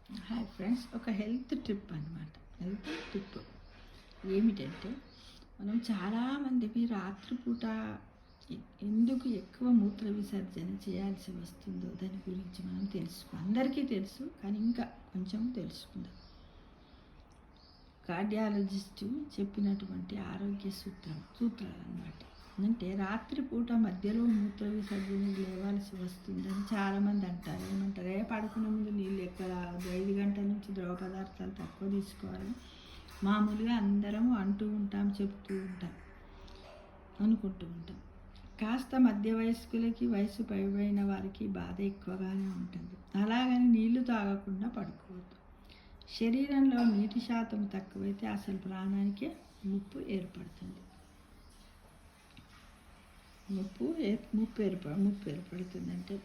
Hi friends, ఒక health trip అనమాట. Health trip ఏమిటంటే, మనం చాలామందికి రాత్రిపూట ఎందుకు ఎక్కువ మూత్ర విసర్జన చేయాల్సి వస్తుందో దాని గురించి మనం అందరికీ తెలుసు, కానీ ఇంకా కొంచెం తెలుసుకుందాం. కార్డియాలజిస్టు చెప్పినటువంటి ఆరోగ్య సూత్రాలు అన్నమాట. అంటే రాత్రిపూట మధ్యలో మూత్ర విసర్జన లేవాల్సి వస్తుందని చాలామంది అంటారు. ఏమంటారు, పడుకునే ముందు నీళ్ళు ఎక్కడ 5 గంటల నుంచి ద్రవ పదార్థాలు తక్కువ తీసుకోవాలని మామూలుగా అందరం అంటూ ఉంటాం, చెప్తూ ఉంటాం, అనుకుంటూ ఉంటాం. కాస్త మధ్య వయస్కులకి, వయసు పైబడిన వారికి బాధ ఎక్కువగానే ఉంటుంది. అలాగని నీళ్లు తాగకుండా పడుకోవద్దు. శరీరంలో నీటి శాతం తక్కువైతే అసలు ప్రాణానికే ముప్పు ఏర్పడుతుంది. ముప్పు ఏర్పడుతుందంటే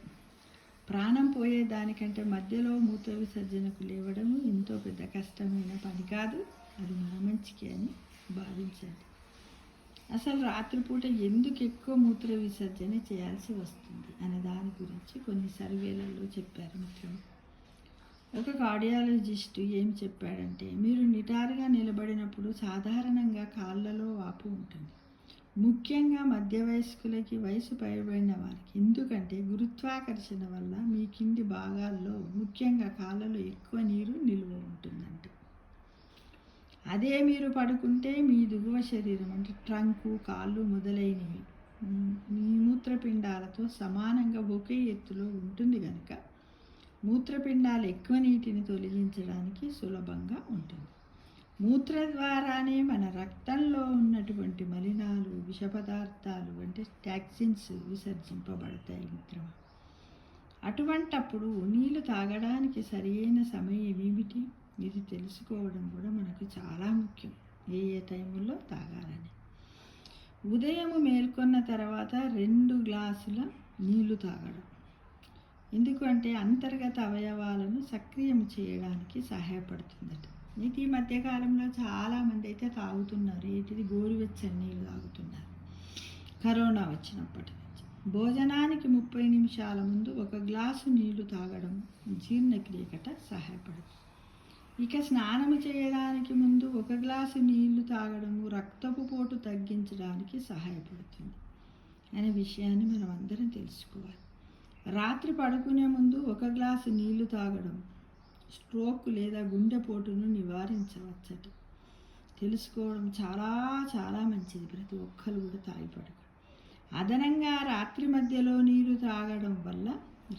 ప్రాణం పోయేదానికంటే మధ్యలో మూత్ర విసర్జనకు లేవడం ఎంతో పెద్ద కష్టమైన పని కాదు. అది మన మంచికి అని భావించండి. అసలు రాత్రిపూట ఎందుకు ఎక్కువ మూత్ర విసర్జన చేయాల్సి వస్తుంది అనే దాని గురించి కొన్ని సర్వేలలో చెప్పారు మిత్రులు. ఒక కార్డియాలజిస్టు ఏం చెప్పాడంటే, మీరు నిటారుగా నిలబడినప్పుడు సాధారణంగా కాళ్ళలో వాపు ఉంటుంది, ముఖ్యంగా మధ్య వయస్కులకి, వయసు పైబడిన వారికి. ఎందుకంటే గురుత్వాకర్షణ వల్ల మీ కింది భాగాల్లో, ముఖ్యంగా కాళ్ళలో ఎక్కువ నీరు నిల్వ ఉంటుందంట. అదే మీరు పడుకుంటే మీ దిగువ శరీరం అంటే ట్రంకు, కాళ్ళు మొదలైనవి మీ మూత్రపిండాలతో సమానంగా ఒకే ఎత్తులో ఉంటుంది కనుక మూత్రపిండాలు ఎక్కువ నీటిని తొలగించడానికి సులభంగా ఉంటుంది. మూత్ర ద్వారానే మన రక్తంలో ఉన్నటువంటి మలినాలు, విష పదార్థాలు అంటే టాక్సిన్స్ విసర్జింపబడతాయి మిత్రమా. అటువంటప్పుడు నీళ్లు తాగడానికి సరియైన సమయం ఏమిటి, ఇది తెలుసుకోవడం కూడా మనకు చాలా ముఖ్యం. ఏ టైంలో తాగాలని. ఉదయం మేల్కొన్న తర్వాత 2 గ్లాసుల నీళ్లు తాగడం. ఎందుకంటే అంతర్గత అవయవాలను సక్రియం చేయడానికి సహాయపడుతుందట. ఈ మధ్యకాలంలో చాలామంది అయితే తాగుతున్నారు. ఏంటిది, గోరువెచ్చని నీళ్ళు తాగుతున్నారు. కరోనా వచ్చినప్పటి నుంచి భోజనానికి 30 నిమిషాల ముందు 1 గ్లాసు నీళ్లు తాగడం జీర్ణక్రియకట సహాయపడుతుంది. ఇక స్నానం చేయడానికి ముందు 1 గ్లాసు నీళ్లు తాగడము రక్తపు పోటు తగ్గించడానికి సహాయపడుతుంది అనే విషయాన్ని మనం అందరం తెలుసుకోవాలి. రాత్రి పడుకునే ముందు 1 గ్లాసు నీళ్లు తాగడం స్ట్రోక్ లేదా గుండెపోటును నివారించవచ్చట. తెలుసుకోవడం చాలా చాలా మంచిది. ప్రతి ఒక్కరు కూడా తాగిపడక. అదనంగా రాత్రి మధ్యలో నీరు తాగడం వల్ల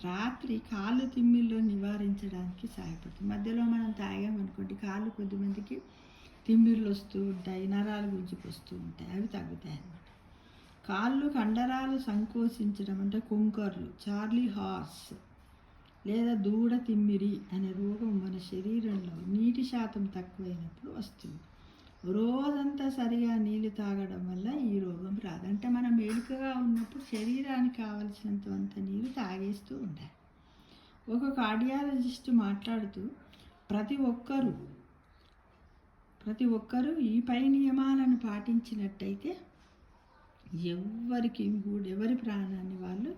రాత్రి కాళ్ళు తిమ్మిళ్ళు నివారించడానికి సహాయపడుతుంది. మధ్యలో మనం తాగామనుకోండి, కాళ్ళు కొద్దిమందికి తిమ్మిళ్ళు వస్తూ ఉంటాయి, నరాలు గుంజుకొస్తూ ఉంటాయి, అవి తగ్గుతాయి అన్నమాట. కాళ్ళు కండరాలు సంకోచించడం అంటే కుంకర్లు, చార్లీ హార్స్ లేదా దూడ తిమ్మిరి అనే రోగం మన శరీరంలో నీటి శాతం తక్కువైనప్పుడు వస్తుంది. రోజంతా సరిగా నీళ్ళు తాగడం వల్ల ఈ రోగం రాదు. అంటే మనం మేలుకగా ఉన్నప్పుడు శరీరానికి కావలసినంత నీరు తాగేస్తూ ఉండాలి. ఒక కార్డియాలజిస్ట్ మాట్లాడుతూ, ప్రతి ఒక్కరూ ఈ పై నియమాలను పాటించినట్టయితే ఎవరి ప్రాణాన్ని వాళ్ళు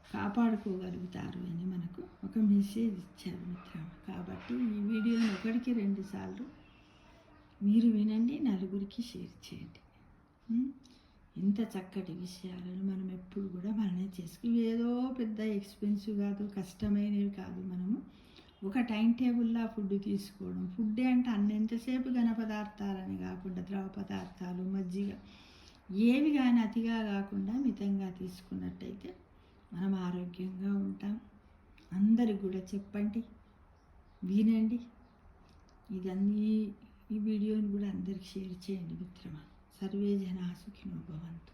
కాపాడుకోగలుగుతారు అని మనకు ఒక మెసేజ్ ఇచ్చారు మిత్రమా. కాబట్టి ఈ వీడియోని 1కి 2 సార్లు మీరు వినండి, నలుగురికి షేర్ చేయండి. ఇంత చక్కటి విషయాలను మనం ఎప్పుడు కూడా మనమే ఏదో పెద్ద ఎక్స్పెన్సివ్ కాదు, కష్టమైనవి కాదు. మనము ఒక టైం టేబుల్లా ఫుడ్ తీసుకోవడం. ఫుడ్ అంటే ఎంతసేపు ఘన పదార్థాలని కాకుండా ద్రవ పదార్థాలు, మజ్జిగ ఏవి కానీ అతిగా కాకుండా మితంగా తీసుకున్నట్టయితే మనం ఆరోగ్యంగా ఉంటాం. అందరికి కూడా చెప్పండి, వినండి. ఈ వీడియోని కూడా అందరికి షేర్ చేయండి మిత్రమా. సర్వే జనా సుఖినో భవంతు.